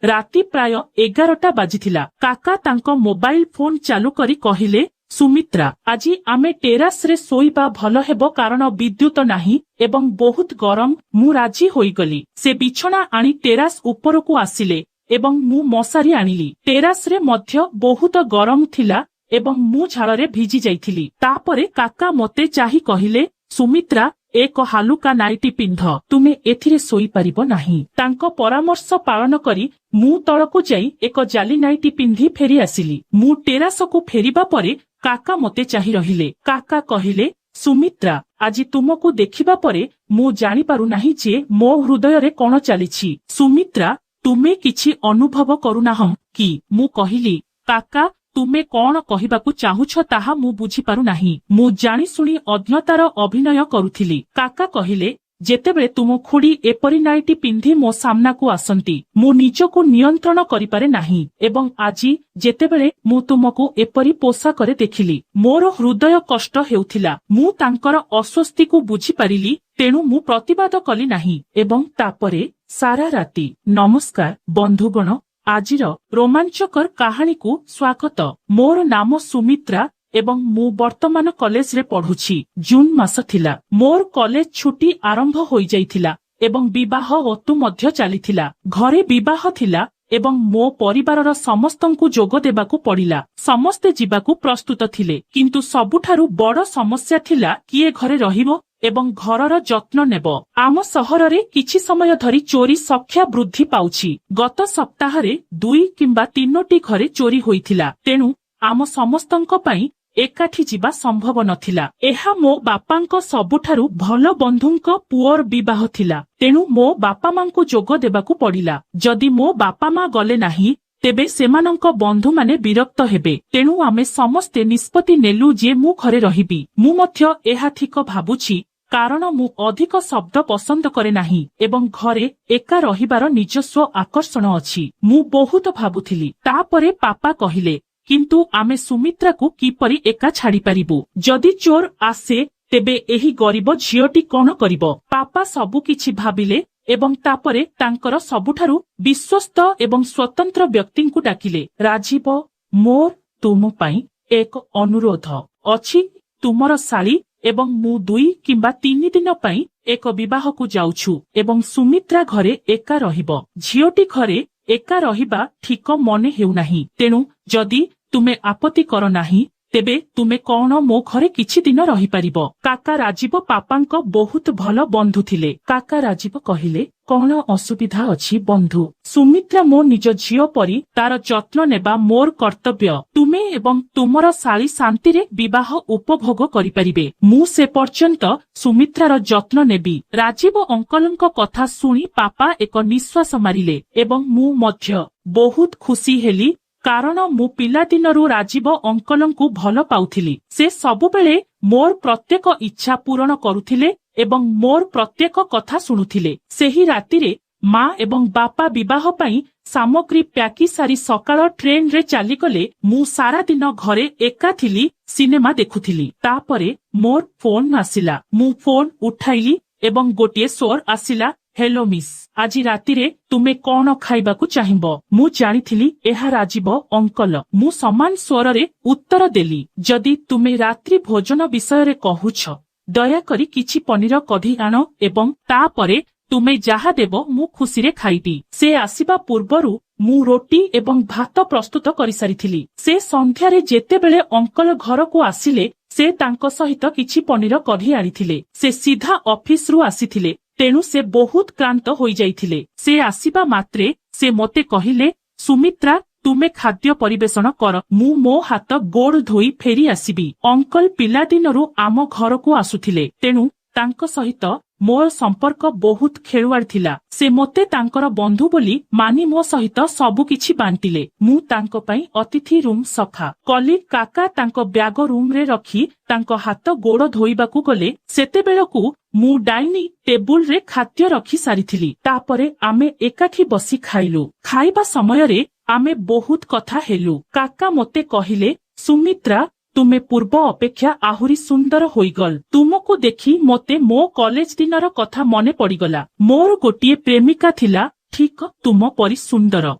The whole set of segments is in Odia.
राति प्राय 11टा बाजिथिला। काका तांको मोबाइल फोन चालू करी कहिले, सुमित्रा आज आमे टेरास रे सोईबा भल हेबो कारण विद्युत नाही एवं बहुत गरम। मु राजी होई गली। से बिछना आनी टेरास उपरकू आसिले एवं मु मशारी आनिली। टेरास रे मध्य बहुत गरम थिला एवं मु झाड़े भिजी जाइथिली। तापरे काका मते चाही कहिले, सुमित्रा एक हालुका नाइटी पिंध, तुमे एथिरे सोई परिबो नाही। तांको परामर्श पालन करी मु तळकू जाई एक जाली नाइटी पिंधी फेरी आसिली। मु टेरासकू फेरिबा परे काका मते चाही रहिले। काका कहिले, सुमित्रा आज तुमको देखिबा परे मु जानि पारु नाही जे मो हृदय रे कोन चलिछि। सुमित्रा तुमे किछि अनुभव करुनाहं कि? मु कहिली, काका तुमे कौन कहिबाकू चाहुछ ताहा मु बुझी पारु नाही। मु जानी सुनी अज्ञतार अभिनय करुथिली। काका कहिले, जेतेबेले तुम खुड़ी एपरी नाइटी पिंधी मो सामनाकू आसंती मु निजको नियंत्रण करिपारे नाही एवं आजी जेतेबेले मु तुमको एपरी पोशाकरे देखिली मोर हृदय कष्ट हेउथिला। मु तांकर अस्वस्थिकू बुझी पारिली, तेणु मु प्रतिवाद कली नाही एवं तापरे सारा राति। नमस्कार बंधुगण, आजिर रोमांचकर कहानी को स्वागत। मोर नाम सुमित्रा एवं मु वर्तमान कॉलेज रे पढ़ुछि। जून मास थिला। मोर कॉलेज छुट्टी आरंभ होई जाइथिला एवं विवाह ऋतु मध्य चलीथिला। घरे विवाह थिला एवं मो परिवारर समस्तंकु जोग देबाकू पड़िला। समस्ते जीवाकू प्रस्तुत थिले, किंतु सबुठारु बड़ समस्या थिला किए घरे रहिबो एवं घरर जत्न नेब। आम सहर रे किछि समय धरी चोरी संख्या वृद्धि पाउछि। गत सप्ताहरे 2 किंबा 3टी घरे चोरी होइथिला, तेणु आम समस्तंक पई एकाठी जीवा संभव नथिला। एहा मो बापांको सबुठारु भल बंधुंक पुअर विवाह थिला, तेणु मो बापा मांको जोग देबाकू पड़िला। जदि मो बापा मा गले नाही तेबे सेमानंक बंधु माने विरक्त हेबे। तेणु आमे समस्ते निष्पत्ति नेलु जे मु घरे रहिबी। मु मध्य एहा ठीक भाबुछि कारण मु अधिक शब्द पसंद करे नाही एवं घरे एका रहिबार निजस्व आकर्षण अछि। मु बहुत भाबुथिली। तापरे पापा कहिले, किंतु आमे सुमित्रा को किपरि एका छाड़ी पारिबु? जदि चोर आसे तेबे एही गरीब झियोटी कोन करिबो? पापा सबु किछि भाबिले एवं तापरे तांकर सबुठारु विश्वस्त एवं स्वतंत्र व्यक्ति को डाकिले। राजीव, मोर तुम पई एक अनुरोध अछि। तुमर साली एवं मु 2 किंबा 3 दिन पई एक विवाह को जाउछु एवं सुमित्रा घरे एका रहिबो। झियोटी घरे एका रहिबा ठीक मने हेउ नाही, तेणु जदि तुमे आपत्ति कर नाही तेबे तुमे कौन मो घरे किछि दिन रही पारिबो। काका राजीव पापांको बहुत भल बंधु थिले। काका राजीव कहिले, कौन असुविधा अछि बंधु? सुमित्रा मो निज झियो परी तार जत्न नेबा मोर कर्तव्य। तुमे एवं तुमर साली शांति रे विवाह उपभोग करि परिबे। मु से पर्यंत सुमित्रार जत्न नेबी। राजीव अंकलंको कथा सुनी पापा एक निश्वास मारिले एवं मु मध्य बहुत खुशी हेली कारण मु पिला दिनरु राजीव अंकलंकु भल पाउथिली। से सबुबेले मोर प्रत्येक इच्छा पूरण करुथिले एवं मोर प्रत्येक कथा शुणुथिले। सेही रातिरे माँ एवं बापा विवाह पई सामग्री प्याकी सारी सकाळ ट्रेन रे चाली गले। मु सारा दिन घरे एका थिली, सिनेमा देखुथिली। तापरे मोर फोन आसिला। मु फोन उठाइली एवं गोटिए स्वर आसिला, हेलो मिस, आज रातिरे तुमे कौन खाइबाकू चाहिबो? मु जानिथिली एहा राजीव अंकल। मु समान स्वर रे उत्तर देली, जदि तुमे रात्रि भोजन विषय रे कहुछ दया करी किछि पनीर कधी आनो एवं तापरे तुमे जाहा देबो मु खुशी रे खाइबी। से आसीबा पूर्वरु मु रोटी एवं भात प्रस्तुत करि सारिथिली। से संध्या रे जेतेबेले अंकल घर को आसिले से तांको सहित किछि पनीर कधी आनिथिले। से सीधा ऑफिस रु आसीथिले, तेणु से बहुत क्लांत होई जाइथिले। से आसीबा मात्रे से मते कहिले, सुमित्रा तुमे खाद्य परिवेषण कर, मु मो हाथ गोड़ धोई फेरी आसीबी। अंकल पिला दिनरु आम घर को आसुथिले, तेणु तांको सहित मोर संपर्क बहुत खेलुआड़ थिला। से मते तांकर बंधु बोली मानी मो सहित सबु किछि बांटिले। मु तांको पई अतिथि रूम सफा कली। काका तांको ब्याग रूम रे रखी तांको हाथ गोड़ धोइबाकू गले। सेतेबेलकू मु डाइनिंग टेबुल रे खाद्य रखी सारिथिली। तापरे आमे एकाठी बसी खाइलु। खाइबा समय रे आमे बहुत कथा हेलु। काका मते कहिले, सुमित्रा तुमे पूर्व अपेक्षा आहुरी सुंदर होइगल। तुमको देखी मते मो कॉलेज दिनर कथा मने पड़ीगला। मोर गोटिए प्रेमिका थिला ଠିକ ତୁମ ପରି ସୁନ୍ଦର।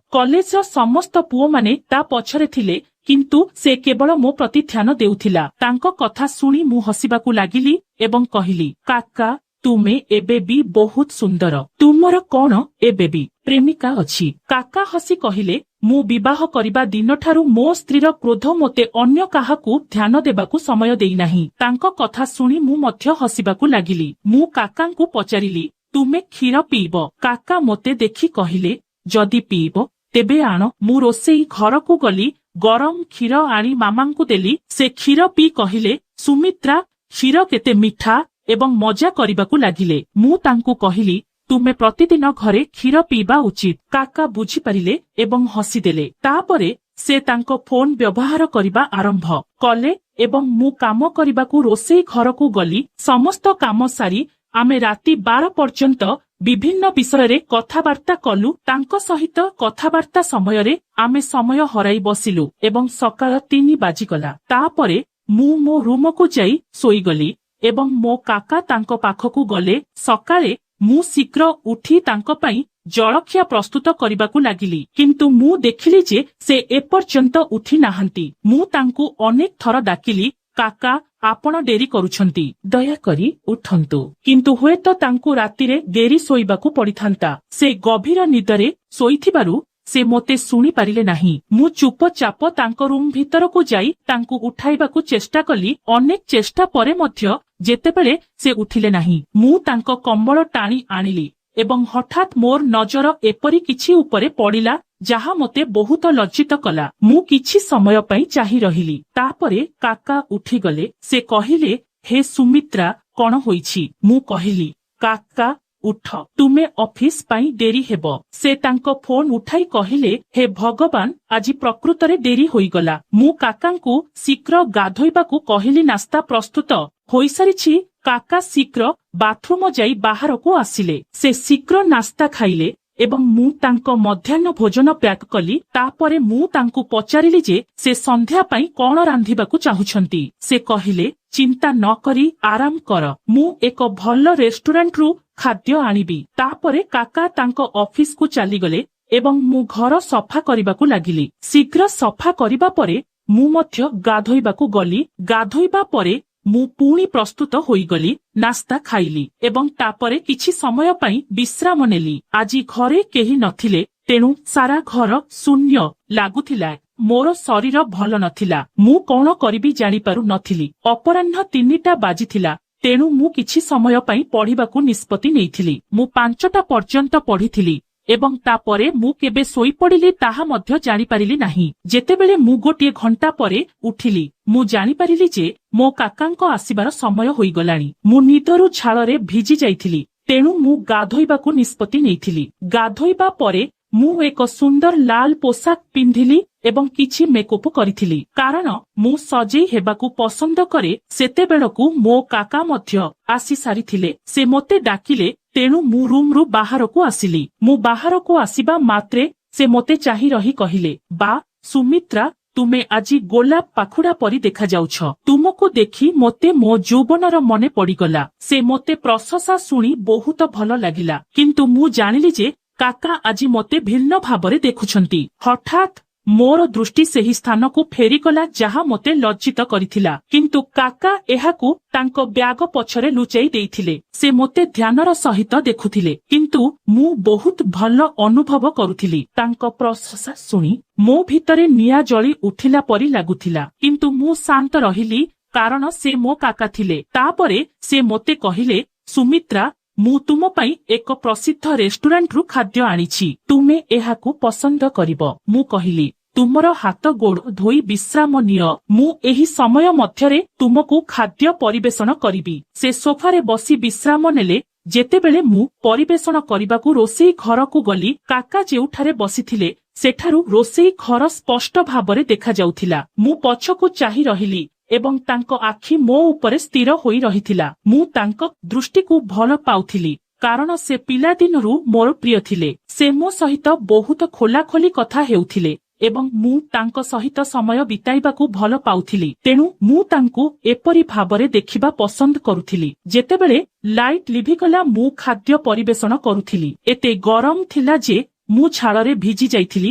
କଲେଜର ସମସ୍ତ ପୁଅମାନେ ତା ପଛରେ ଥିଲେ, କିନ୍ତୁ ସେ କେବଳ ମୋ ପ୍ରତି ଧ୍ୟାନ ଦେଉଥିଲା। ତାଙ୍କ କଥା ଶୁଣି ମୁଁ ହସିବାକୁ ଲାଗିଲି ଏବଂ କହିଲି, କାକା, ତୁମେ ଏବେ ବି ବହୁତ ସୁନ୍ଦର। ତୁମର କଣ ଏବେ ବି ପ୍ରେମିକା ଅଛି? କାକା ହସି କହିଲେ, ମୁଁ ବିବାହ କରିବା ଦିନଠାରୁ ମୋ ସ୍ତ୍ରୀର କ୍ରୋଧ ମୋତେ ଅନ୍ୟ କାହାକୁ ଧ୍ୟାନ ଦେବାକୁ ସମୟ ଦେଇନାହିଁ। ତାଙ୍କ କଥା ଶୁଣି ମୁଁ ମଧ୍ୟ ହସିବାକୁ ଲାଗିଲି। ମୁଁ କାକାଙ୍କୁ ପଚାରିଲି, ତୁମେ କ୍ଷୀର ପିଇବ? କାକା ମୋତେ ଦେଖି କହିଲେ, ଯଦି ପିଇବ ତେବେ ଆଣ। ମୁଁ ରୋଷେଇ ଘରକୁ ଗଲି, ଗରମ କ୍ଷୀର ଆଣି ମାମାଙ୍କୁ ଦେଲି। ସେ କ୍ଷୀର ପିଇ କହିଲେ, ସୁମିତ୍ରା, କ୍ଷୀର କେତେ ମିଠା, ଏବଂ ମଜା କରିବାକୁ ଲାଗିଲେ। ମୁଁ ତାଙ୍କୁ କହିଲି, ତୁମେ ପ୍ରତିଦିନ ଘରେ କ୍ଷୀର ପିଇବା ଉଚିତ। କାକା ବୁଝିପାରିଲେ ଏବଂ ହସିଦେଲେ। ତାପରେ ସେ ତାଙ୍କ ଫୋନ ବ୍ୟବହାର କରିବା ଆରମ୍ଭ କଲେ ଏବଂ ମୁଁ କାମ କରିବାକୁ ରୋଷେଇ ଘରକୁ ଗଲି। ସମସ୍ତ କାମ ସାରି ଆମେ ରାତି 12 ପର୍ଯ୍ୟନ୍ତ ବିଭିନ୍ନ ବିଷୟରେ କଥାବାର୍ତ୍ତା କଲୁ। ତାଙ୍କ ସହିତ କଥାବାର୍ତ୍ତା ସମୟରେ ଆମେ ସମୟ ହରାଇ ବସିଲୁ ଏବଂ ସକାଳ 3 ବାଜିଗଲା। ତାପରେ ମୁଁ ମୋ ରୁମକୁ ଯାଇ ଶୋଇଗଲି ଏବଂ ମୋ କାକା ତାଙ୍କ ପାଖକୁ ଗଲେ। ସକାଳେ ମୁଁ ଶୀଘ୍ର ଉଠି ତାଙ୍କ ପାଇଁ ଜଳଖିଆ ପ୍ରସ୍ତୁତ କରିବାକୁ ଲାଗିଲି, କିନ୍ତୁ ମୁଁ ଦେଖିଲି ଯେ ସେ ଏପର୍ଯ୍ୟନ୍ତ ଉଠି ନାହାନ୍ତି। ମୁଁ ତାଙ୍କୁ ଅନେକ ଥର ଡାକିଲି, କାକା, ଆପଣ ଡେରି କରୁଛନ୍ତି, ଦୟାକରି ଉଠନ୍ତୁ। କିନ୍ତୁ ହୁଏତ ତାଙ୍କୁ ରାତିରେ ଡେରି ଶୋଇବାକୁ ପଡ଼ିଥାନ୍ତା। ସେ ଗଭୀର ନିଦରେ ଶୋଇଥିବାରୁ ସେ ମୋତେ ଶୁଣି ପାରିଲେ ନାହିଁ। ମୁଁ ଚୁପଚାପ ତାଙ୍କ ରୁମ୍ ଭିତରକୁ ଯାଇ ତାଙ୍କୁ ଉଠାଇବାକୁ ଚେଷ୍ଟା କଲି। ଅନେକ ଚେଷ୍ଟା ପରେ ମଧ୍ୟ ଯେତେବେଳେ ସେ ଉଠିଲେ ନାହିଁ, ମୁଁ ତାଙ୍କ କମ୍ବଳ ଟାଣି ଆଣିଲି ଏବଂ ହଠାତ୍ ମୋର ନଜର ଏପରି କିଛି ଉପରେ ପଡ଼ିଲା ଯାହା ମୋତେ ବହୁତ ଲଜ୍ଜିତ କଲା। ମୁଁ କିଛି ସମୟ ପାଇଁ ଚାହିଁ ରହିଲି। ତାପରେ କାକା ଉଠିଗଲେ। ସେ କହିଲେ, ହେ ସୁମିତ୍ରା, କଣ ହୋଇଛି? ମୁଁ କହିଲି, କାକା, ଉଠ, ତୁମେ ଅଫିସ ପାଇଁ ଡେରି ହେବ। ସେ ତାଙ୍କ ଫୋନ ଉଠାଇ କହିଲେ, ହେ ଭଗବାନ, ଆଜି ପ୍ରକୃତରେ ଡେରି ହୋଇଗଲା। ମୁଁ କାକାଙ୍କୁ ଶୀଘ୍ର ଗାଧୋଇବାକୁ କହିଲି। ନାସ୍ତା ପ୍ରସ୍ତୁତ ହୋଇସାରିଛି। କାକା ଶୀଘ୍ର ବାଥରୁମ ଯାଇ ବାହାରକୁ ଆସିଲେ। ସେ ଶୀଘ୍ର ନାସ୍ତା ଖାଇଲେ ଏବଂ ମୁଁ ତାଙ୍କ ମଧ୍ୟାହ୍ନ ଭୋଜନ ପ୍ୟାକ୍ କଲି। ତାପରେ ମୁଁ ତାଙ୍କୁ ପଚାରିଲି ଯେ ସେ ସନ୍ଧ୍ୟା ପାଇଁ କଣ ରାନ୍ଧିବାକୁ ଚାହୁଁଛନ୍ତି। ସେ କହିଲେ, ଚିନ୍ତା ନ କରି ଆରାମ କର, ମୁଁ ଏକ ଭଲ ରେଷ୍ଟୁରାଣ୍ଟରୁ ଖାଦ୍ୟ ଆଣିବି। ତାପରେ କାକା ତାଙ୍କ ଅଫିସକୁ ଚାଲିଗଲେ ଏବଂ ମୁଁ ଘର ସଫା କରିବାକୁ ଲାଗିଲି। ଶୀଘ୍ର ସଫା କରିବା ପରେ ମୁଁ ମଧ୍ୟ ଗାଧୋଇବାକୁ ଗଲି। ଗାଧୋଇବା ପରେ ମୁଁ ପୁଣି ପ୍ରସ୍ତୁତ ହୋଇଗଲି। ନାସ୍ତା ଖାଇଲି ଏବଂ ତାପରେ କିଛି ସମୟ ପାଇଁ ବିଶ୍ରାମ ନେଲି। ଆଜି ଘରେ କେହି ନଥିଲେ, ତେଣୁ ସାରା ଘର ଶୂନ୍ୟ ଲାଗୁଥିଲା। ମୋର ଶରୀର ଭଲ ନଥିଲା। ମୁଁ କଣ କରିବି ଜାଣିପାରୁ ନଥିଲି। ଅପରାହ୍ନ 3ଟା ବାଜିଥିଲା, ତେଣୁ ମୁଁ କିଛି ସମୟ ପାଇଁ ପଢିବାକୁ ନିଷ୍ପତ୍ତି ନେଇଥିଲି। ମୁଁ 5ଟା ପର୍ଯ୍ୟନ୍ତ ପଢିଥିଲି ଏବଂ ତାପରେ ମୁଁ କେବେ ଶୋଇପଡ଼ିଲି ତାହା ମଧ୍ୟ ଜାଣିପାରିଲି ନାହିଁ। ଯେତେବେଳେ ମୁଁ ଗୋଟିଏ ଘଣ୍ଟା ପରେ ଉଠିଲି, ମୁଁ ଜାଣିପାରିଲି ଯେ ମୋ କାକାଙ୍କ ଆସିବାର ସମୟ ହୋଇଗଲାଣି। ମୁଁ ନିଦରୁ ଝାଳରେ ଭିଜି ଯାଇଥିଲି, ତେଣୁ ମୁଁ ଗାଧୋଇବାକୁ ନିଷ୍ପତ୍ତି ନେଇଥିଲି। ଗାଧୋଇବା ପରେ ମୁଁ ଏକ ସୁନ୍ଦର ଲାଲ ପୋଷାକ ପିନ୍ଧିଲି ଏବଂ କିଛି ମେକଅପ୍ କରିଥିଲି, କାରଣ ମୁଁ ସଜେଇ ହେବାକୁ ପସନ୍ଦ କରେ। ସେତେବେଳକୁ ମୋ କାକା ମଧ୍ୟ ଆସି ସାରିଥିଲେ। ସେ ମୋତେ ଡାକିଲେ, ତେଣୁ ମୁଁ ରୁମରୁ ବାହାରକୁ ଆସିଲି। ମୁଁ ବାହାରକୁ ଆସିବା ମାତ୍ରେ ସେ ମୋତେ ଚାହିଁ ରହି କହିଲେ, ବା ସୁମିତ୍ରା, ତୁମେ ଆଜି ଗୋଲାପ ପାଖୁଡା ପରି ଦେଖାଯାଉଛ। ତୁମକୁ ଦେଖି ମୋତେ ମୋ ଯୌବନର ମନେ ପଡ଼ିଗଲା। ସେ ମୋତେ ପ୍ରଶଂସା ଶୁଣି ବହୁତ ଭଲ ଲାଗିଲା, କିନ୍ତୁ ମୁଁ ଜାଣିଲି ଯେ କାକା ଆଜି ମୋତେ ଭିନ୍ନ ଭାବରେ ଦେଖୁଛନ୍ତି। ହଠାତ୍ ମୋର ଦୃଷ୍ଟି ସେହି ସ୍ଥାନକୁ ଫେରିଗଲା ଯାହା ମୋତେ ଲଜ୍ଜିତ କରିଥିଲା, କିନ୍ତୁ କାକା ଏହାକୁ ତାଙ୍କ ବ୍ୟାଗ ପଛରେ ଲୁଚାଇ ଦେଇଥିଲେ। ସେ ମୋତେ ଧ୍ୟାନର ସହିତ ଦେଖୁଥିଲେ, କିନ୍ତୁ ମୁଁ ବହୁତ ଭଲ ଅନୁଭବ କରୁଥିଲି। ତାଙ୍କ ପ୍ରଶଂସା ଶୁଣି ମୋ ଭିତରେ ନିଆଁ ଜଳି ଉଠିଲା ପରି ଲାଗୁଥିଲା, କିନ୍ତୁ ମୁଁ ଶାନ୍ତ ରହିଲି କାରଣ ସେ ମୋ କାକା ଥିଲେ। ତାପରେ ସେ ମୋତେ କହିଲେ, ସୁମିତ୍ରା, ମୁଁ ତୁମ ପାଇଁ ଏକ ପ୍ରସିଦ୍ଧ ରେଷ୍ଟୁରାଣ୍ଟରୁ ଖାଦ୍ୟ ଆଣିଛି, ତୁମେ ଏହାକୁ ପସନ୍ଦ କରିବ। ମୁଁ କହିଲି, ତୁମର ହାତ ଗୋଡ଼ ଧୋଇ ବିଶ୍ରାମ ନିଅ, ମୁଁ ଏହି ସମୟ ମଧ୍ୟରେ ତୁମକୁ ଖାଦ୍ୟ ପରିବେଷଣ କରିବି। ସେ ସୋଫାରେ ବସି ବିଶ୍ରାମ ନେଲେ। ଯେତେବେଳେ ମୁଁ ପରିବେଷଣ କରିବାକୁ ରୋଷେଇ ଘରକୁ ଗଲି, କାକା ଯେଉଁଠାରେ ବସିଥିଲେ ସେଠାରୁ ରୋଷେଇ ଘର ସ୍ପଷ୍ଟ ଭାବରେ ଦେଖାଯାଉଥିଲା। ମୁଁ ପଛକୁ ଚାହିଁ ରହିଲି ଏବଂ ତାଙ୍କ ଆଖି ମୋ ଉପରେ ସ୍ଥିର ହୋଇ ରହିଥିଲା। ମୁଁ ତାଙ୍କ ଦୃଷ୍ଟିକୁ ଭଲ ପାଉଥିଲି କାରଣ ସେ ପିଲାଦିନରୁ ମୋର ପ୍ରିୟ ଥିଲେ। ସେ ମୋ ସହିତ ବହୁତ ଖୋଲାଖୋଲି କଥା ହେଉଥିଲେ ଏବଂ ମୁଁ ତାଙ୍କ ସହିତ ସମୟ ବିତାଇବାକୁ ଭଲ ପାଉଥିଲି। ତେଣୁ ମୁଁ ତାଙ୍କୁ ଏପରି ଭାବରେ ଦେଖିବା ପସନ୍ଦ କରୁଥିଲି। ଯେତେବେଳେ ଲାଇଟ୍ ଲିଭିଗଲା ମୁଁ ଖାଦ୍ୟ ପରିବେଷଣ କରୁଥିଲି। ଏତେ ଗରମ ଥିଲା ଯେ ମୁଁ ଝାଳରେ ଭିଜି ଯାଇଥିଲି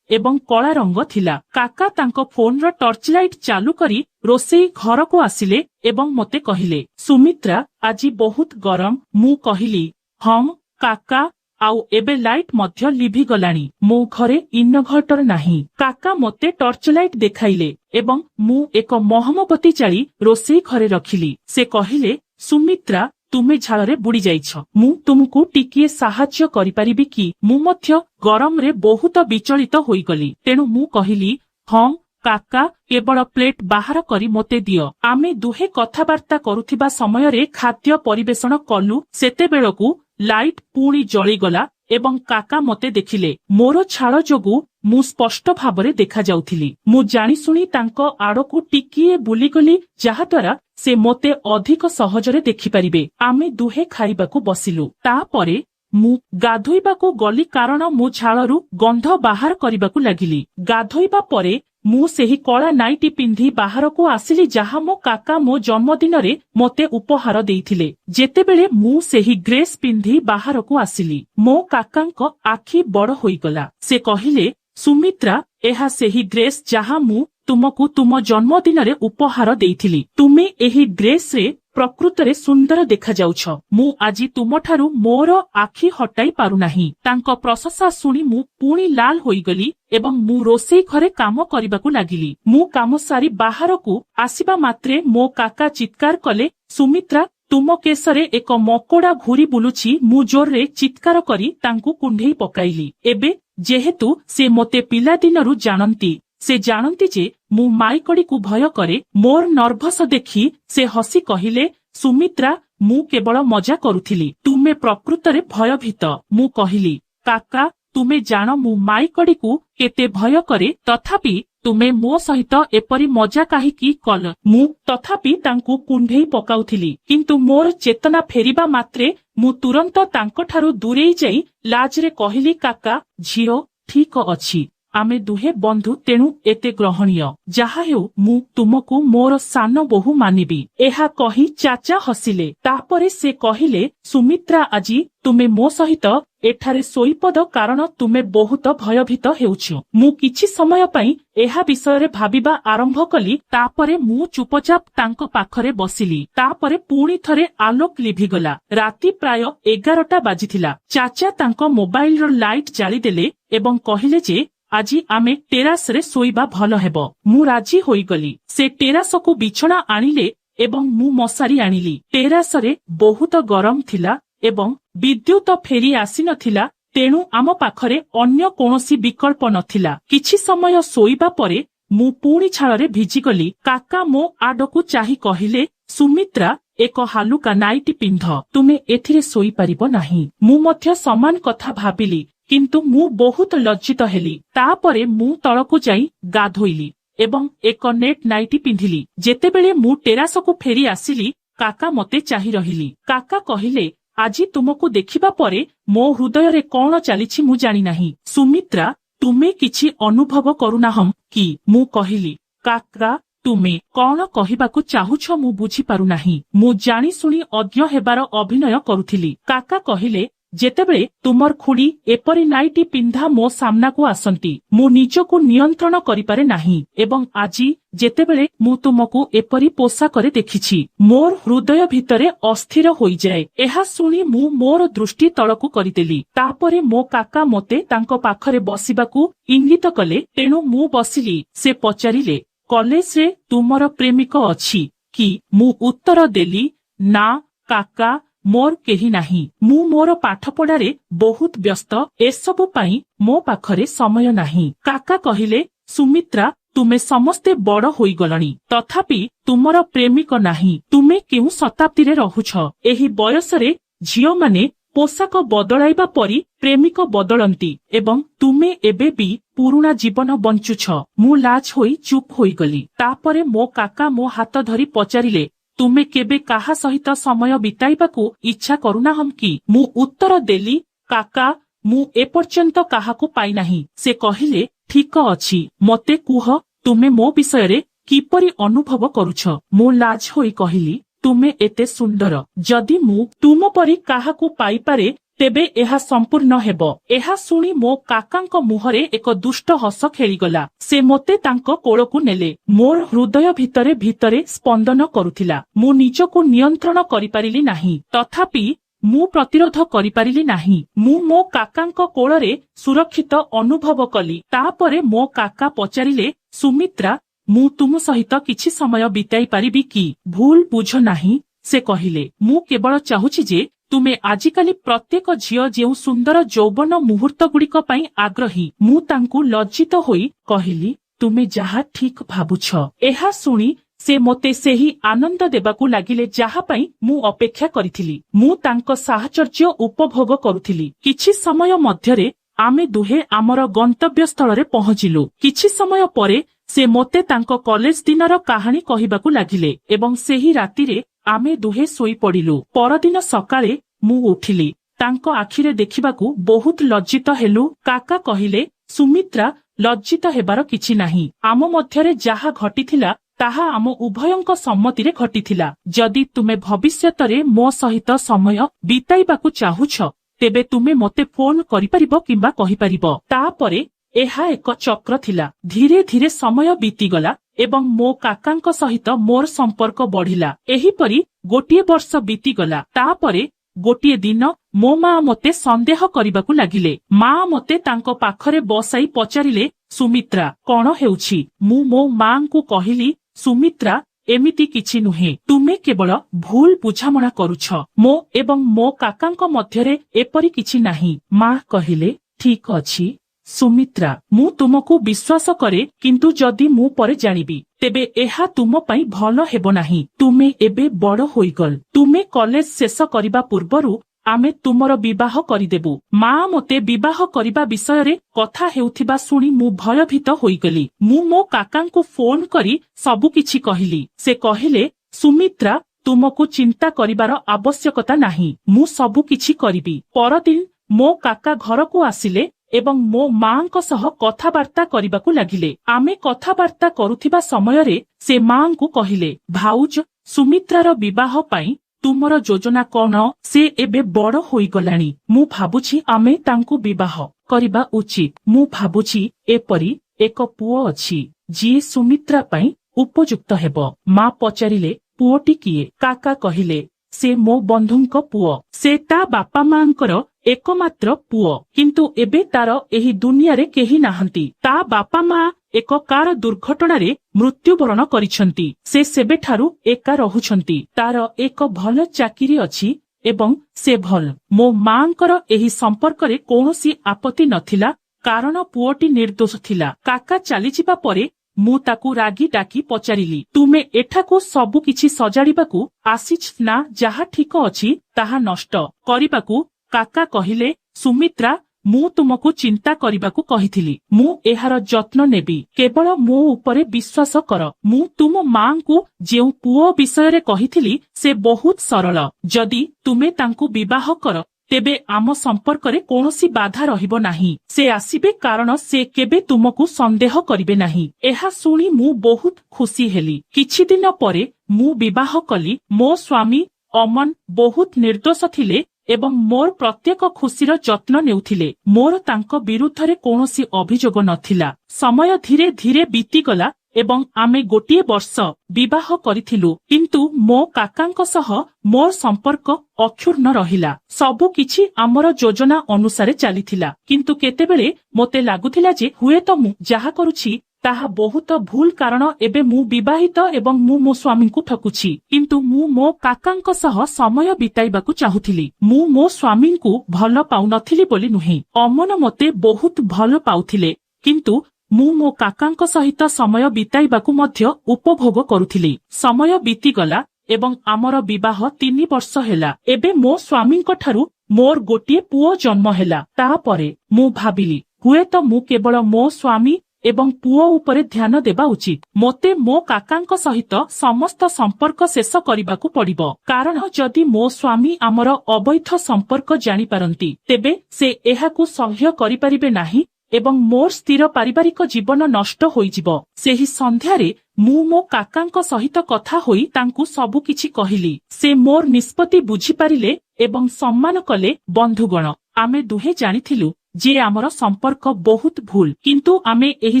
ଏବଂ କଳା ରଙ୍ଗ ଥିଲା। କାକା ତାଙ୍କ ଫୋନର ଟର୍ଚ୍ଚ ଲାଇଟ୍ ଚାଲୁ କରି ରୋଷେଇ ଘରକୁ ଆସିଲେ ଏବଂ ମୋତେ କହିଲେ, ସୁମିତ୍ରା ଆଜି ବହୁତ ଗରମ। ମୁଁ କହିଲି, ହଁ କାକା, ଆଉ ଏବେ ଲାଇଟ୍ ମଧ୍ୟ ଲିଭିଗଲାଣି। ମୋ ଘରେ ଇନଭର୍ଟର ନାହିଁ। କାକା ମୋତେ ଟର୍ଚ୍ଚ ଲାଇଟ୍ ଦେଖାଇଲେ ଏବଂ ମୁଁ ଏକ ମହମବତୀ ଜାଳି ରୋଷେଇ ଘରେ ରଖିଲି। ସେ କହିଲେ, ସୁମିତ୍ରା ତୁମେ ଝାଳରେ ବୁଡି ଯାଇଛ। ମୁଁ ତୁମକୁ ଟିକିଏ ସାହାଯ୍ୟ କରିପାରିବି କି? ମୁଁ ମଧ୍ୟ ଗରମରେ ବହୁତ ବିଚଳିତ ହୋଇଗଲି। ତେଣୁ ମୁଁ କହିଲି, ହଁ କାକା, କେବଳ ପ୍ଲେଟ୍ ବାହାର କରି ମୋତେ ଦିଅ। ଆମେ ଦୁହେଁ କଥାବାର୍ତ୍ତା କରୁଥିବା ସମୟରେ ଖାଦ୍ୟ ପରିବେଷଣ କଲୁ। ସେତେବେଳକୁ ଲାଇଟ୍ ପୁଣି ଜଳିଗଲା ଏବଂ କାକା ମୋତେ ଦେଖିଲେ। ମୋର ଝାଳ ଯୋଗୁଁ ମୁଁ ସ୍ପଷ୍ଟ ଭାବରେ ଦେଖାଯାଉଥିଲି। ମୁଁ ଜାଣିଶୁଣି ତାଙ୍କ ଆଡ଼କୁ ଟିକିଏ ବୁଲିଗଲି, ଯାହାଦ୍ୱାରା ସେ ମୋତେ ଅଧିକ ସହଜରେ ଦେଖିପାରିବେ। ଆମେ ଦୁହେଁ ଖାଇବାକୁ ବସିଲୁ। ତାପରେ ମୁଁ ଗାଧୋଇବାକୁ ଗଲି କାରଣ ମୁଁ ଝାଳରୁ ଗନ୍ଧ ବାହାର କରିବାକୁ ଲାଗିଲି। ଗାଧୋଇବା ପରେ ମୁଁ ସେହି କଳା ନାଇଟି ପିନ୍ଧି ବାହାରକୁ ଆସିଲି ଯାହା ମୋ କାକା ମୋ ଜନ୍ମଦିନରେ ମୋତେ ଉପହାର ଦେଇଥିଲେ। ଯେତେବେଳେ ମୁଁ ସେହି ଡ୍ରେସ୍ ପିନ୍ଧି ବାହାରକୁ ଆସିଲି, ମୋ କାକାଙ୍କ ଆଖି ବଡ଼ ହୋଇଗଲା। ସେ କହିଲେ, ସୁମିତ୍ରା, ଏହା ସେହି ଡ୍ରେସ୍ ଯାହା ମୁଁ ତୁମକୁ ତୁମ ଜନ୍ମଦିନରେ ଉପହାର ଦେଇଥିଲି। ତୁମେ ଏହି ଡ୍ରେସରେ ପ୍ରକୃତରେ ସୁନ୍ଦର ଦେଖାଯାଉଛ। ମୁଁ ଆଜି ତୁମଠାରୁ ମୋର ଆଖି ହଟାଇ ପାରୁନାହିଁ। ତାଙ୍କ ପ୍ରଶଂସା ଶୁଣି ମୁଁ ପୁଣି ଲାଲ ହୋଇଗଲି ଏବଂ ମୁଁ ରୋଷେଇ ଘରେ କାମ କରିବାକୁ ଲାଗିଲି। ମୁଁ କାମ ସାରି ବାହାରକୁ ଆସିବା ମାତ୍ରେ ମୋ କାକା ଚିତ୍କାର କଲେ, ସୁମିତ୍ରା ତୁମ କେଶରେ ଏକ ମକୋଡା ଘୁରି ବୁଲୁଛି। ମୁଁ ଜୋରରେ ଚିତ୍କାର କରି ତାଙ୍କୁ କୁଣ୍ଢେଇ ପକାଇଲି। ଏବେ ଯେହେତୁ ସେ ମୋତେ ପିଲାଦିନରୁ ଜାଣନ୍ତି, ସେ ଜାଣନ୍ତି ଯେ ମୁଁ ମାଇକଡିକୁ ଭୟ କରେ। ମୋର ନର୍ଭସ ଦେଖି ସେ ହସି କହିଲେ, ସୁମିତ୍ରା ମୁଁ କେବଳ ମଜା କରୁଥିଲି। ତୁମେ ପ୍ରକୃତରେ ଭୟଭୀତ। ମୁଁ କହିଲି, କାକା ତୁମେ ଜାଣ ମୁଁ ମାଇକଡିକୁ କେତେ ଭୟ କରେ, ତଥାପି ତୁମେ ମୋ ସହିତ ଏପରି ମଜା କାହିଁକି କଲ? ମୁଁ ତଥାପି ତାଙ୍କୁ କୁଣ୍ଢେଇ ପକାଉଥିଲି, କିନ୍ତୁ ମୋର ଚେତନା ଫେରିବା ମାତ୍ରେ ମୁଁ ତୁରନ୍ତ ତାଙ୍କଠାରୁ ଦୂରେଇ ଯାଇ ଲାଜରେ କହିଲି, କାକା ଝିଅ ଠିକ ଅଛି, ଆମେ ଦୁହେଁ ବନ୍ଧୁ, ତେଣୁ ଏତେ ଗ୍ରହଣୀୟ। ଯାହା ହେଉ ମୁଁ ତୁମକୁ ମୋର ସାନ ବୋହୂ ମାନିବି। ଏହା କହି ଚାଚା ହସିଲେ। ତାପରେ ସେ କହିଲେ, ସୁମିତ୍ରା ଆଜି ତୁମେ ମୋ ସହିତ ଏଠାରେ ଶୋଇପଡ଼ କାରଣ ତୁମେ ବହୁତ ଭୟଭୀତ ହେଉଛ। ମୁଁ କିଛି ସମୟ ପାଇଁ ଏହା ବିଷୟରେ ଭାବିବା ଆରମ୍ଭ କଲି। ତାପରେ ମୁଁ ଚୁପଚାପ ତାଙ୍କ ପାଖରେ ବସିଲି। ତାପରେ ପୁଣି ଥରେ ଆଲୋକ ଲିଭିଗଲା। ରାତି ପ୍ରାୟ 11ଟା ବାଜିଥିଲା। ଚାଚା ତାଙ୍କ ମୋବାଇଲର ଲାଇଟ୍ ଜାଳିଦେଲେ ଏବଂ କହିଲେ ଯେ ଆଜି ଆମେ ଟେରାସରେ ଶୋଇବା ଭଲ ହେବ। ମୁଁ ରାଜି ହୋଇଗଲି। ସେ ଟେରାସକୁ ବିଛଣା ଆଣିଲେ ଏବଂ ମୁଁ ମଶାରୀ ଆଣିଲି। ଟେରାସରେ ବହୁତ ଗରମ ଥିଲା ଏବଂ ବିଦ୍ୟୁତ ଫେରି ଆସିନଥିଲା, ତେଣୁ ଆମ ପାଖରେ ଅନ୍ୟ କୌଣସି ବିକଳ୍ପ ନଥିଲା। କିଛି ସମୟ ଶୋଇବା ପରେ ମୁଁ ପୁଣି ଝାଳରେ ଭିଜିଗଲି। କାକା ମୋ ଆଡ଼କୁ ଚାହିଁ କହିଲେ, ସୁମିତ୍ରା ଏକ ହାଲୁକା ନାଇଟି ପିନ୍ଧ, ତୁମେ ଏଥିରେ ଶୋଇପାରିବ ନାହିଁ। ମୁଁ ମଧ୍ୟ ସମାନ କଥା ଭାବିଲି, କିନ୍ତୁ ମୁଁ ବହୁତ ଲଜ୍ଜିତ ହେଲି। ତାପରେ ମୁଁ ତଳକୁ ଯାଇ ଗାଧୋଇଲି ଏବଂ ଏକ ନେଟ୍ ନାଇଟି ପିନ୍ଧିଲି। ଯେତେବେଳେ ମୁଁ ଟେରାସକୁ ଫେରି ଆସିଲି, କାକା ମୋତେ ଚାହିଁ ରହିଲି। କାକା କହିଲେ, ଆଜି ତୁମକୁ ଦେଖିବା ପରେ ମୋ ହୃଦୟରେ କଣ ଚାଲିଛି ମୁଁ ଜାଣିନାହିଁ। ସୁମିତ୍ରା ତୁମେ କିଛି ଅନୁଭବ କରୁନାହଁ କି? ମୁଁ କହିଲି, କାକା ତୁମେ କଣ କହିବାକୁ ଚାହୁଁଛ ମୁଁ ବୁଝିପାରୁନାହିଁ। ମୁଁ ଜାଣିଶୁଣି ଅଜ୍ଞ ହେବାର ଅଭିନୟ କରୁଥିଲି। କାକା କହିଲେ, ଯେତେବେଳେ ତୁମର ଖୁଡି ଏପରି ନାଇଟି ପିନ୍ଧା ମୋ ସାମ୍ନାକୁ ଆସନ୍ତି, ମୁଁ ନିଜକୁ ନିୟନ୍ତ୍ରଣ କରିପାରେ ନାହିଁ ଏବଂ ଆଜି ଯେତେବେଳେ ମୁଁ ତୁମକୁ ଏପରି ପୋଷାକରେ ଦେଖିଛି, ମୋର ହୃଦୟ ଭିତରେ ଅସ୍ଥିର ହୋଇଯାଏ। ଏହା ଶୁଣି ମୁଁ ମୋର ଦୃଷ୍ଟି ତଳକୁ କରିଦେଲି। ତାପରେ ମୋ କାକା ମୋତେ ତାଙ୍କ ପାଖରେ ବସିବାକୁ ଇଙ୍ଗିତ କଲେ, ତେଣୁ ମୁଁ ବସିଲି। ସେ ପଚାରିଲେ, କଲେଜରେ ତୁମର ପ୍ରେମିକ ଅଛି କି? ମୁଁ ଉତ୍ତର ଦେଲି, ନା କାକା, ମୋର କେହି ନାହିଁ। ମୁଁ ମୋର ପାଠପଢାରେ ବହୁତ ବ୍ୟସ୍ତ। ଏସବୁ ପାଇଁ ମୋ ପାଖରେ ସମୟ ନାହିଁ। କାକା କହିଲେ, ସୁମିତ୍ରା ତୁମେ ସମସ୍ତେ ବଡ଼ ହୋଇଗଲଣି, ତଥାପି ତୁମର ପ୍ରେମିକ ନାହିଁ। ତୁମେ କେଉଁ ଶତାବ୍ଦୀରେ ରହୁଛ? ଏହି ବୟସରେ ଝିଅମାନେ ପୋଷାକ ବଦଳାଇବା ପରି ପ୍ରେମିକ ବଦଳନ୍ତି ଏବଂ ତୁମେ ଏବେ ବି ପୁରୁଣା ଜୀବନ ବଞ୍ଚୁଛ। ମୁଁ ଲାଜ ହୋଇ ଚୁପ୍ ହୋଇଗଲି। ତାପରେ ମୋ କାକା ମୋ ହାତ ଧରି ପଚାରିଲେ, ତୁମେ କେବେ କାହା ସହିତ ସମୟ ବିତାଇବାକୁ ଇଚ୍ଛା କରୁନାହଁ କି? ମୁଁ ଉତ୍ତର ଦେଲି, କାକା ମୁଁ ଏପର୍ଯ୍ୟନ୍ତ କାହାକୁ ପାଇନାହିଁ। ସେ କହିଲେ, ठीक अछि मते कुह तुमे मो विषय किपरि अनुभव करुछ। मु लाज होई कहिली तुमे एते सुंदर जदि मु तुम परि काहाकू पाइपारे तेबे एहा संपूर्ण हेब। एहा सुनी मो काकांक मुहरे एक दुष्ट हस खेलीगला। से मोते तांको कोळकू नेले। मोर हृदय भितरे भितरे स्पंदन करुथिला। मु निजकू नियंत्रण करिपारिली नाही। तथापि मु प्रतिरोध करिपारिली नाही। मु मो काकांक कोଳରେ सुरक्षित अनुभव कली। तापरे मो काका पचारिले सुमित्रा मु तुम सहित किछि समय बिताई पारिबी कि? भूल बुझ नाही से कहिले। मु केवल चाहुछि जे तुमे आजिकाली प्रत्येक झियो जेउ सुंदर यौवन मुहूर्त गुड़िक पई आग्रही। मु तांकू लज्जित होई कहिली तुमे जहा ठीक भाबुछ। एहा सुनी से मोते सेही आनंद देबाकू लागिले जहा पई मु अपेक्षा करिथिली। मु तांको साहचर्य उपभोग करुथिली। किछि समय मध्यरे आमे दुहे आमर गंतव्य स्थलरे पहुंचिलु। किछि समय परे से मोते तांको कॉलेज दिनर कहानी कहिबाकू लागिले एवं सेही रातिरे आमे दुहे सोई पड़िलु। परदिन सकाळे मु उठिली। तांको आखिरे देखिबाकू बहुत लज्जित हेलु। काका कहिले सुमित्रा लज्जित हेबार किछि नाही। आम मध्यरे जहा घटिथिला ताहा आम उभयंक सम्मतिरे घटिथिला। जदि तुमे भविष्यतरे मो सहित समय बिताइबाकू चाहुछ तेबे तुमे मते फोन करिपारिबो किंबा कहिपारिबो। तापरे एहा एक चक्र थिला। धीरे धीरे समय बीतीगला एवं मो काकांक सहित मोर संपर्क बढ़िला। एहीपरि गोटिए वर्ष बीतीगला। तापरे गोटिए दिन मो माँ मते संदेह करिबाकू लागिले। माँ मते तांको पाखरे बसाई पचारिले सुमित्रा कौन हेउछि? मु मो माँ को कहिली सुमित्रा एमिति किछि नुहे। तुमे केवल भूल बुझामणा करुछ। मो एवं मो काकांक मध्यरे एपरि किछि नाही। माँ कहिले ठीक अछि सुमित्रा मु तुमको विश्वास करे किंतु जदि मु परे जानिबी तेबे एहा तुम पई भलो हेबो नाही। तुमे एबे बड़ होइगल। तुमे कॉलेज शेष करिबा पूर्वरु आमे तुमर विवाह करिदेबु। माँ मते विवाह करिबा विषय कथा हेउथिबा सुनी मु भयभीत होइगली। मु मो काकांकु फोन करी सबु किछि कहिली। से कहिले सुमित्रा तुमको चिंता करिबार आवश्यकता नाही। मु सबु किछि करिबी। परदिन मो काका घरकू आसिले एवं मो माँ सह कथाबार्ता करिबाकू लागिले। आमे कथाबार्ता करुथिबा समयरे से माँ को कहिले भाउज सुमित्रार विवाह पाई तुमर योजना कौन? से एबे बड़ होइगलाणी। मु भाबुछि आमे तांकू विवाह करिबा उचित। मु भाबुछि एपरि एक पुओ अछि जी सुमित्रा पाई उपयुक्त हेबो। माँ पचारिले पुओटी किए? काका कहिले से मो बंधुंको पुओ। से ता बापा मांकर एकमात्र पुओ किंतु एबे तार एही दुनिया रे केही नाहंती। ता बापा माँ एक कार दुर्घटनारे मृत्युवरण करिसंती। से सेबेठारु एका रहुछंती। तार एक भल चाकिरी अछि एवं से भल। मो मांकर एही संपर्क रे कोनोसी आपत्ति नथिला कारण पुओटी निर्दोष थिला। काका चली जिबा परे मु ताकू रागी डाकी पचारिली तुमे एठाकू सबु किछि सजाड़िबाकू आसिछ ना? जहा ठीक अछि ताहा नष्ट करिबाकू? काका कहिले सुमित्रा मु तुमको चिंता करिबाकू कहिथिली। मु एहार जत्न नेबी। केवल मो उपरे विश्वास कर। मु तुम मां को जेउ पुओ विषय रे कहिथिली से बहुत सरल। जदि तुमे तांकू विवाह कर तेबे आम संपर्क रे कोनोसी बाधा रहिबो नाही। से आसीबे कारण से केबे तुमको संदेह करिबे नाही। एहा सुनी मु बहुत खुशी हेली। किछि दिन परे मु विवाह कली। मो स्वामी अमन बहुत निर्दोष थिले एवं मोर प्रत्येक खुशीर जत्न नेउथिले। मोर तांको विरुद्धरे कोनोसी अभियोग नथिला। समय धीरे धीरे बीतीगला एवं आमे गोटिए वर्ष विवाह करिथिलु किंतु मो काकांक सह मोर संपर्क अक्षुण्ण रहिला। सबु किछि आमर योजना अनुसारे चलिथिला किंतु केतेबेले मोते लागुथिला जे हुए तो मु जहा करूछि ताहा बहुत भूल कारण एबे मु विवाहित एवं मु मो स्वामी को ठकुछि। किंतु मु मो काकांक सह समय बिताइबाकू चाहुथिली। मु मो स्वामी को भल पाउ नथिली बोली नुहे। अमन मते बहुत भल पाउथिले किंतु मु मो काकांक सहित समय बिताइबाकू मध्य उपभोग करुथिली। समय बीतीगला एवं आमर विवाह 3 वर्ष हेला। एबे मो स्वामींक ठारू मोर गोटिए पुओ जन्म हेला। तापरे मु भाबिली हुए तो मु केवल मो स्वामी एवं पुओ उपरे ध्यान देबा उचित। मोते मो काकांक सहित समस्त संपर्क शेष करिबाकू पड़िबो कारण जदि मो स्वामी आमर अवैध संपर्क जानि पारंती तेबे से एहाकू सह्य करि परिबे नाही ଏବଂ ମୋର ସ୍ଥିର ପାରିବାରିକ ଜୀବନ ନଷ୍ଟ ହୋଇଯିବ। ସେହି ସନ୍ଧ୍ୟାରେ ମୁଁ ମୋ କାକାଙ୍କ ସହିତ କଥା ହୋଇ ତାଙ୍କୁ ସବୁକିଛି କହିଲି। ସେ ମୋର ନିଷ୍ପତ୍ତି ବୁଝିପାରିଲେ ଏବଂ ସମ୍ମାନ କଲେ। ବନ୍ଧୁଗଣ, ଆମେ ଦୁହେଁ ଜାଣିଥିଲୁ ଯେ ଆମର ସମ୍ପର୍କ ବହୁତ ଭୁଲ, କିନ୍ତୁ ଆମେ ଏହି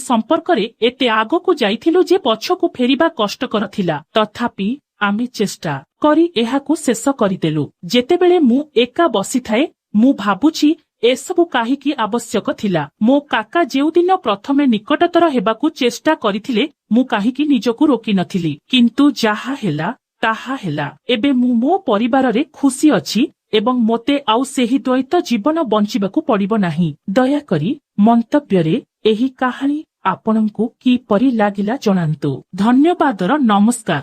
ସମ୍ପର୍କରେ ଏତେ ଆଗକୁ ଯାଇଥିଲୁ ଯେ ପଛକୁ ଫେରିବା କଷ୍ଟକର ଥିଲା। ତଥାପି ଆମେ ଚେଷ୍ଟା କରି ଏହାକୁ ଶେଷ କରିଦେଲୁ। ଯେତେବେଳେ ମୁଁ ଏକା ବସିଥାଏ, ମୁଁ ଭାବୁଛି ଏସବୁ କାହିଁକି ଆବଶ୍ୟକ ଥିଲା। ମୋ କାକା ଯେଉଁଦିନ ପ୍ରଥମେ ନିକଟତର ହେବାକୁ ଚେଷ୍ଟା କରିଥିଲେ, ମୁଁ କାହିଁକି ନିଜକୁ ରୋକିନଥିଲି। କିନ୍ତୁ ଯାହା ହେଲା ତାହା ହେଲା। ଏବେ ମୁଁ ମୋ ପରିବାରରେ ଖୁସି ଅଛି ଏବଂ ମୋତେ ଆଉ ସେହି ଦ୍ୱୈତ ଜୀବନ ବଞ୍ଚିବାକୁ ପଡ଼ିବ ନାହିଁ। ଦୟାକରି ମନ୍ତବ୍ୟରେ ଏହି କାହାଣୀ ଆପଣଙ୍କୁ କିପରି ଲାଗିଲା ଜଣାନ୍ତୁ। ଧନ୍ୟବାଦର ନମସ୍କାର।